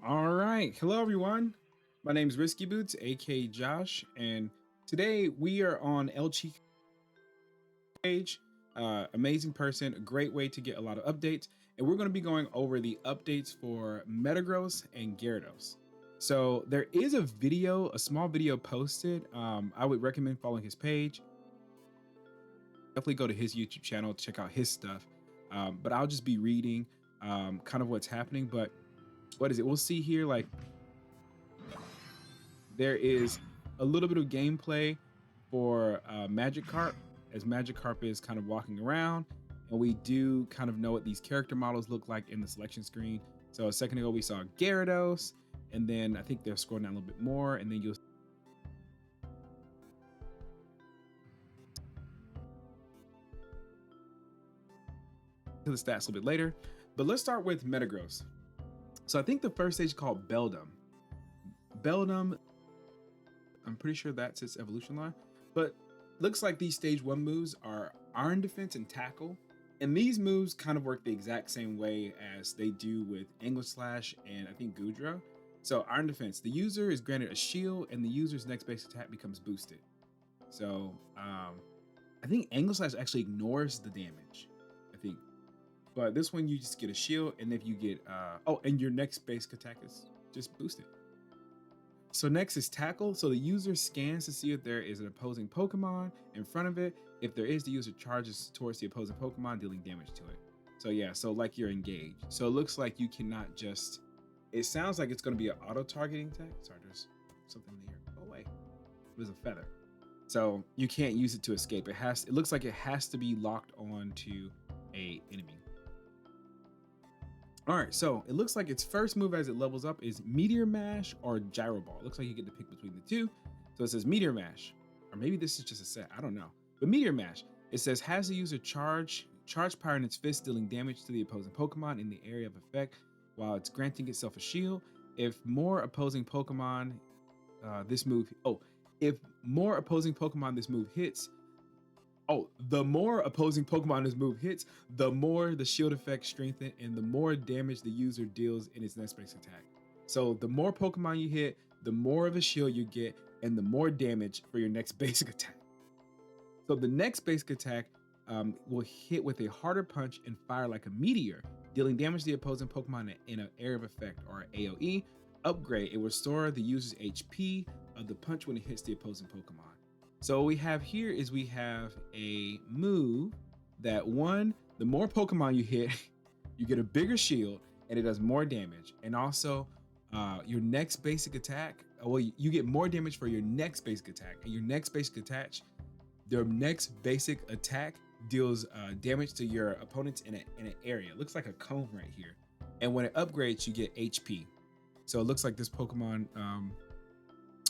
All right. Hello, everyone. My name is Risky Boots, aka Josh, and today we are on El Chico page. Amazing person, a great way to get a lot of updates. And we're going to be going over the updates for Metagross and Gyarados. So there is a video, a small video posted. I would recommend following his page. Definitely go to his YouTube channel to check out his stuff. But I'll just be reading kind of what's happening. But what is it? We'll see here. Like, there is a little bit of gameplay for Magikarp, as Magikarp is kind of walking around, and we do kind of know what these character models look like in the selection screen. So a second ago we saw Gyarados, and then I think they're scrolling down a little bit more, and then you'll to the stats a little bit later. But let's start with Metagross. So I think the first stage is called Beldum. Beldum, I'm pretty sure that's its evolution line, but looks like these stage 1 moves are Iron Defense and Tackle. And these moves kind of work the exact same way as they do with Angle Slash and I think Gudra. So Iron Defense, the user is granted a shield and the user's next base attack becomes boosted. So I think Angle Slash actually ignores the damage, I think. But this one you just get a shield, and if you get, and your next basic attack is just boosted. So next is Tackle. So the user scans to see if there is an opposing Pokemon in front of it. If there is, the user charges towards the opposing Pokemon, dealing damage to it. So yeah, so like you're engaged. So it looks like you cannot just, it sounds like it's going to be an auto-targeting attack. Sorry, there's something in here. Oh wait, there's a feather. So you can't use it to escape. It looks like it has to be locked on to a enemy. All right, so it looks like its first move as it levels up is Meteor Mash or Gyro Ball. It looks like you get to pick between the two. So it says Meteor Mash, or maybe this is just a set, I don't know. But Meteor Mash, it says has the user charge power in its fist, dealing damage to the opposing Pokemon in the area of effect while it's granting itself a shield. If more opposing Pokemon if more opposing Pokemon this move hits, the more opposing Pokemon this move hits, the more the shield effect strengthens and the more damage the user deals in its next basic attack. So the more Pokemon you hit, the more of a shield you get, and the more damage for your next basic attack. So the next basic attack will hit with a harder punch and fire like a meteor, dealing damage to the opposing Pokemon in an area of effect or AoE. Upgrade, it will restore the user's HP of the punch when it hits the opposing Pokemon. So what we have here is we have a move that the more Pokemon you hit, you get a bigger shield and it does more damage. And also your next basic attack, you get more damage for your next basic attack. And your next basic attack, deals damage to your opponents in an area. It looks like a cone right here. And when it upgrades, you get HP. So it looks like this Pokemon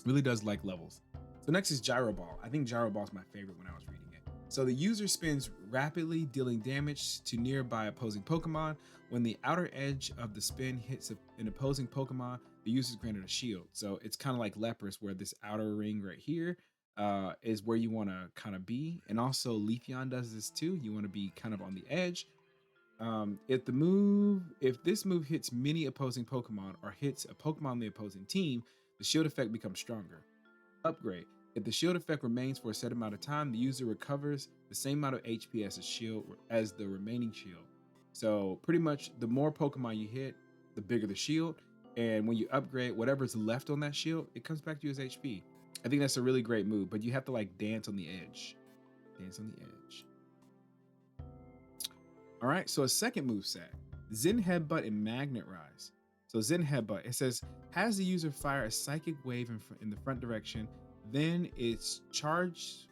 really does like levels. So next is Gyro Ball. I think Gyro Ball is my favorite when I was reading it. So the user spins rapidly, dealing damage to nearby opposing Pokemon. When the outer edge of the spin hits an opposing Pokemon, the user is granted a shield. So it's kind of like Lapras, where this outer ring right here is where you want to kind of be. And also Leafeon does this too. You want to be kind of on the edge. If this move hits many opposing Pokemon or hits a Pokemon on the opposing team, the shield effect becomes stronger. Upgrade, if the shield effect remains for a set amount of time, the user recovers the same amount of HP as the remaining shield. So pretty much the more Pokemon you hit, the bigger the shield. And when you upgrade, whatever's left on that shield, it comes back to you as HP. I think that's a really great move, but you have to like dance on the edge. Dance on the edge. All right, so a second move set, Zen Headbutt and Magnet Rise. So Zen Headbutt, it says, has the user fire a psychic wave in the front direction, then charge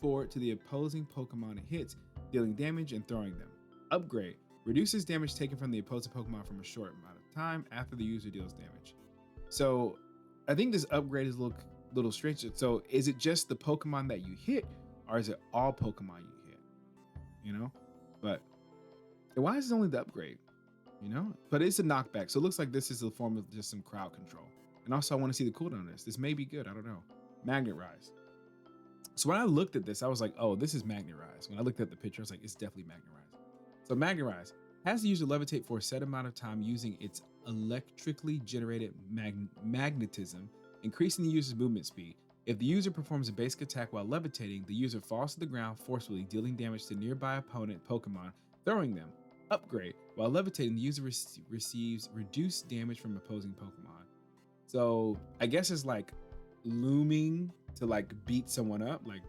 forward to the opposing Pokemon it hits, dealing damage and throwing them. Upgrade, reduces damage taken from the opposing Pokemon from a short amount of time after the user deals damage. So I think this upgrade is a little strange. So is it just the Pokemon that you hit, or is it all Pokemon you hit? You know, but why is it only the upgrade? You know, but it's a knockback, so it looks like this is a form of just some crowd control. And also I want to see the cooldown on this. This may be good, I don't know. Magnet Rise. So when I looked at this, I was like, oh, this is Magnet Rise. When I looked at the picture, I was like, it's definitely Magnet Rise. So Magnet Rise has the user levitate for a set amount of time using its electrically generated magnetism, increasing the user's movement speed. If the user performs a basic attack while levitating, the user falls to the ground forcefully, dealing damage to nearby opponent Pokemon, throwing them. Upgrade. While levitating, the user receives reduced damage from opposing Pokemon. So I guess it's like looming to like beat someone up, like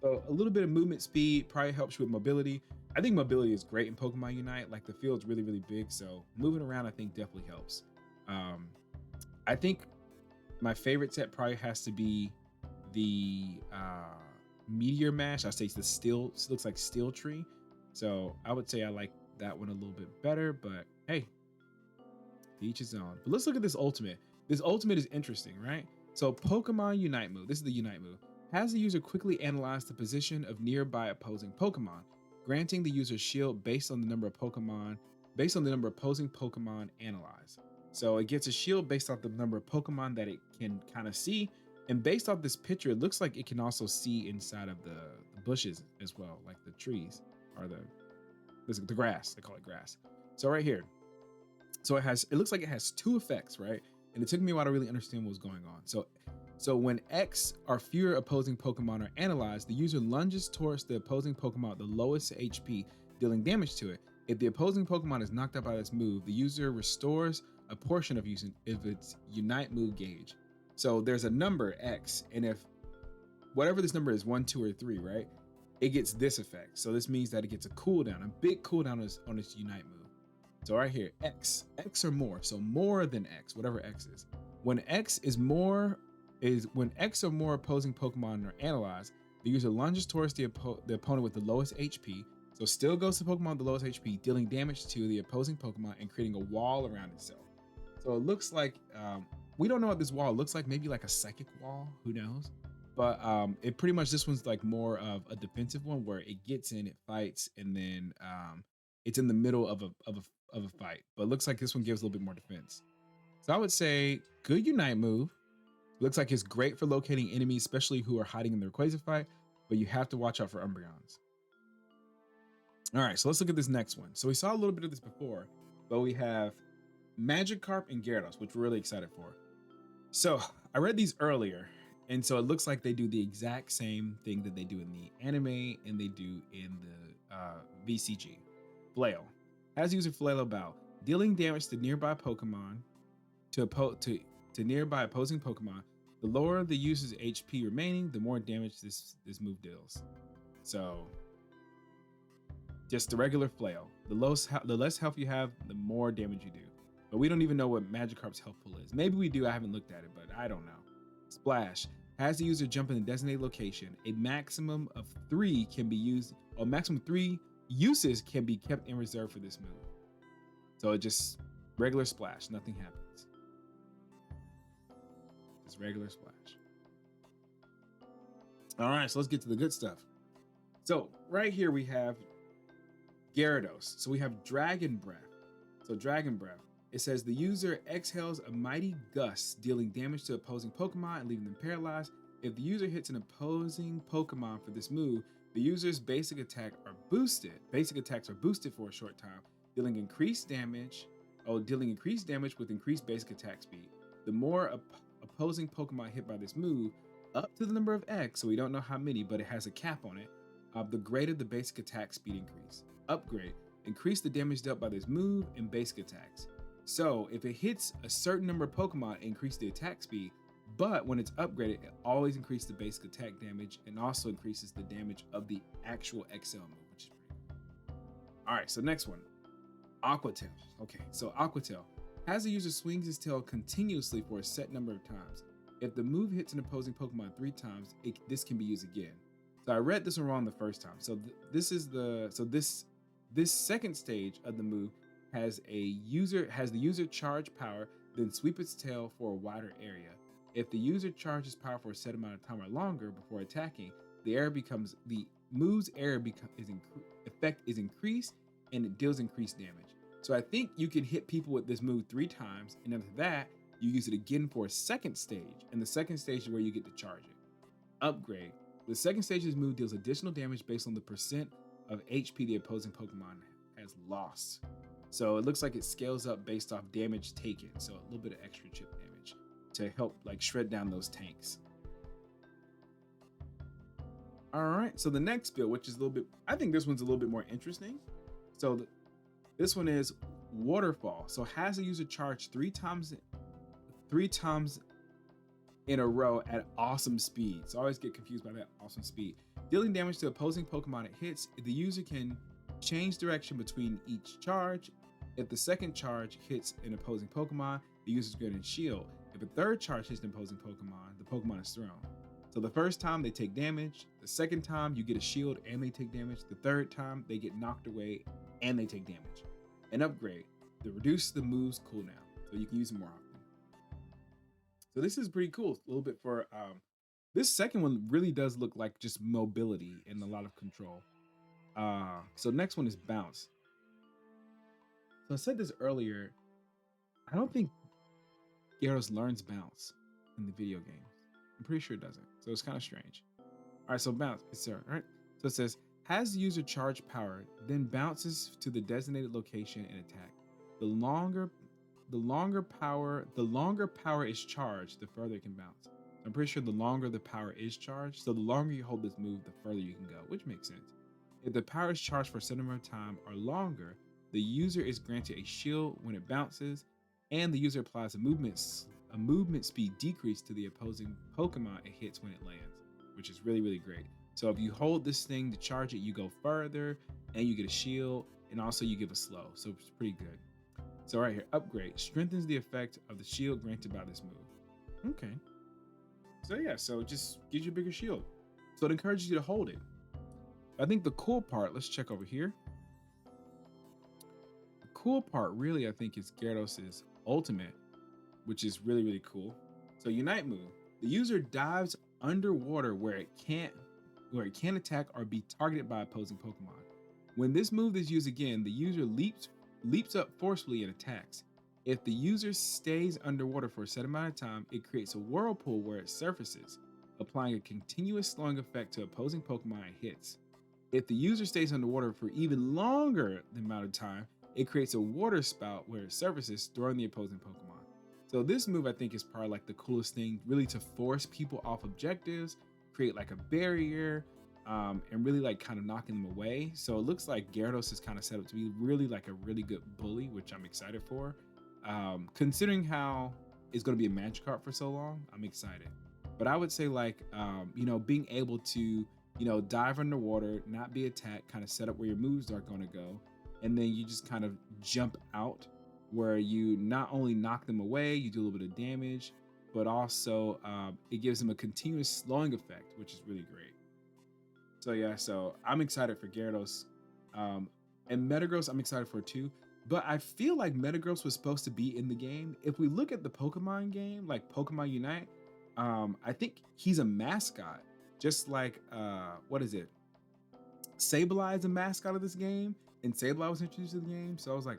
so a little bit of movement speed probably helps you with mobility. I think mobility is great in Pokemon Unite. Like the field's really, really big, so moving around I think definitely helps. I think my favorite set probably has to be the Meteor Mash. I say it's the steel, it looks like Steel Tree. So I would say I like that one a little bit better, but hey, to each his own. But let's look at this ultimate. This ultimate is interesting, right? So Pokemon Unite move, this is the Unite move, has the user quickly analyze the position of nearby opposing Pokemon, granting the user shield based on the number of opposing Pokemon analyzed. So it gets a shield based off the number of Pokemon that it can kind of see. And based off this picture, it looks like it can also see inside of the bushes as well, like the trees or the grass. They call it grass. So right here, so it looks like it has two effects, right? And it took me a while to really understand what was going on. So when X or fewer opposing Pokemon are analyzed, the user lunges towards the opposing Pokemon at the lowest HP, dealing damage to it. If the opposing Pokemon is knocked out by this move, the user restores a portion of its Unite move gauge. So there's a number X, and if whatever this number is, 1, 2, or 3, right? It gets this effect. So this means that it gets a cooldown, a big cooldown on its Unite move. So right here, X or more. So more than X, whatever X is. When X or more opposing Pokemon are analyzed, the user lunges towards the opponent with the lowest HP. So still goes to Pokemon with the lowest HP, dealing damage to the opposing Pokemon and creating a wall around itself. So it looks like, we don't know what this wall looks like, maybe like a psychic wall, who knows? But it pretty much, this one's like more of a defensive one where it gets in, it fights, and then it's in the middle of a fight. But it looks like this one gives a little bit more defense. So I would say good Unite move. Looks like it's great for locating enemies, especially who are hiding in the Rayquaza fight, but you have to watch out for Umbreons. All right, so let's look at this next one. So we saw a little bit of this before, but we have Magikarp and Gyarados, which we're really excited for. So I read these earlier, and so it looks like they do the exact same thing that they do in the anime and they do in the VCG. Flail. Has user Flail Bow, dealing damage to nearby Pokemon to nearby opposing Pokemon. The lower the user's HP remaining, the more damage this move deals. So just the regular Flail. The less health you have, the more damage you do. But we don't even know what Magikarp's health pool is. Maybe we do, I haven't looked at it, but I don't know. Splash. Has the user jump in a designated location, a maximum of 3 can be used, or maximum 3 uses can be kept in reserve for this move. So it just regular splash, nothing happens. Just regular splash. All right, so let's get to the good stuff. So right here we have Gyarados. So we have Dragon Breath. So Dragon Breath. It says the user exhales a mighty gust, dealing damage to opposing Pokemon and leaving them paralyzed. If the user hits an opposing Pokemon for this move, the user's basic attacks are boosted for a short time, dealing increased damage with increased basic attack speed. The more opposing Pokemon hit by this move, up to the number of X, so we don't know how many, but it has a cap on it, the greater the basic attack speed increase. Upgrade. Increase the damage dealt by this move and basic attacks. So if it hits a certain number of Pokemon, increase the attack speed, but when it's upgraded, it always increases the basic attack damage and also increases the damage of the actual XL move, which is pretty cool. All right, so next one, Aqua Tail. Okay, so Aqua Tail. Has the user swings his tail continuously for a set number of times. If the move hits an opposing Pokemon 3 times, this can be used again. So I read this one wrong the first time. So this second stage of the move has the user charge power, then sweep its tail for a wider area. If the user charges power for a set amount of time or longer before attacking, the move's effect is increased and it deals increased damage. So I think you can hit people with this move 3 times, and after that, you use it again for a second stage, and the second stage is where you get to charge it. Upgrade. The second stage of this move deals additional damage based on the percent of HP the opposing Pokemon has lost. So it looks like it scales up based off damage taken. So a little bit of extra chip damage to help like shred down those tanks. All right, so the next build, which is a little bit, I think this one's a little bit more interesting. So this one is Waterfall. So has the user charge three times in a row at awesome speed. So I always get confused by that awesome speed. Dealing damage to opposing Pokemon it hits, the user can change direction between each charge. If the second charge hits an opposing Pokemon, the user is granted shield. If a third charge hits an opposing Pokemon, the Pokemon is thrown. So the first time they take damage, the second time you get a shield and they take damage, the third time they get knocked away and they take damage. An upgrade, to reduce the move's cooldown, so you can use it more often. So this is pretty cool. A little bit for this second one really does look like just mobility and a lot of control. So next one is bounce. So I said this earlier, I don't think Gyarados learns bounce in the video games. I'm pretty sure it doesn't. So it's kind of strange. All right, so bounce, yes sir. All right. So it says, has the user charge power, then bounces to the designated location and attack. The longer power is charged, the further it can bounce. I'm pretty sure the longer the power is charged, so the longer you hold this move, the further you can go, which makes sense. If the power is charged for a certain amount of time or longer, the user is granted a shield when it bounces, and the user applies a movement speed decrease to the opposing Pokemon it hits when it lands, which is really, really great. So if you hold this thing to charge it, you go further, and you get a shield, and also you give a slow, so it's pretty good. So right here, upgrade, strengthens the effect of the shield granted by this move. Okay. So yeah, so it just gives you a bigger shield. So it encourages you to hold it. I think the cool part, let's check over here. The cool part really, I think, is Gyarados' ultimate, which is really, really cool. So Unite move, the user dives underwater where it can't attack or be targeted by opposing Pokemon. When this move is used again, the user leaps up forcefully and attacks. If the user stays underwater for a set amount of time, it creates a whirlpool where it surfaces, applying a continuous slowing effect to opposing Pokemon it hits. If the user stays underwater for even longer the amount of time, it creates a water spout where it surfaces, throwing the opposing Pokemon. So this move, I think, is probably like the coolest thing, really to force people off objectives, create like a barrier, and really like kind of knocking them away. So it looks like Gyarados is kind of set up to be really like a really good bully, which I'm excited for. Considering how it's going to be a Magikarp for so long, I'm excited. But I would say like, being able to, dive underwater, not be attacked, kind of set up where your moves are going to go. And then you just kind of jump out where you not only knock them away, you do a little bit of damage, but also it gives them a continuous slowing effect, which is really great. So yeah, so I'm excited for Gyarados. And Metagross, I'm excited for too. But I feel like Metagross was supposed to be in the game. If we look at the Pokemon game, like Pokemon Unite, I think he's a mascot. Just like, what is it? Sableye is a mascot of this game, and Sableye was introduced to the game. So I was like,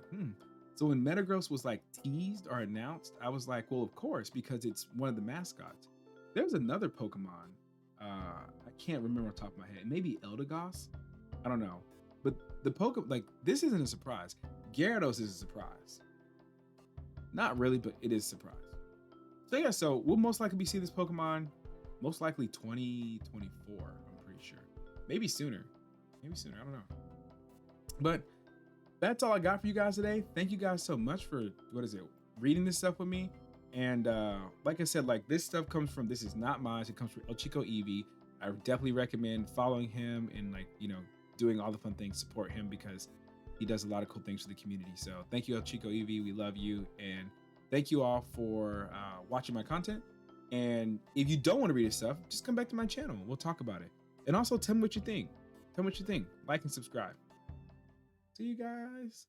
So when Metagross was like teased or announced, I was like, well, of course, because it's one of the mascots. There's another Pokemon. I can't remember off the top of my head. Maybe Eldegoss? I don't know. But the Pokemon, like, this isn't a surprise. Gyarados is a surprise. Not really, but it is a surprise. So yeah, so we'll most likely be seeing this Pokemon most likely 2024, I'm pretty sure. Maybe sooner. I don't know. But that's all I got for you guys today. Thank you guys so much for, reading this stuff with me. And like I said, like this stuff comes from, this is not mine. It comes from El Chico Eevee. I definitely recommend following him and doing all the fun things, support him because he does a lot of cool things for the community. So thank you, El Chico Eevee. We love you. And thank you all for watching my content. And if you don't want to read his stuff, just come back to my channel. We'll talk about it. And also tell me what you think. Like and subscribe. See you guys.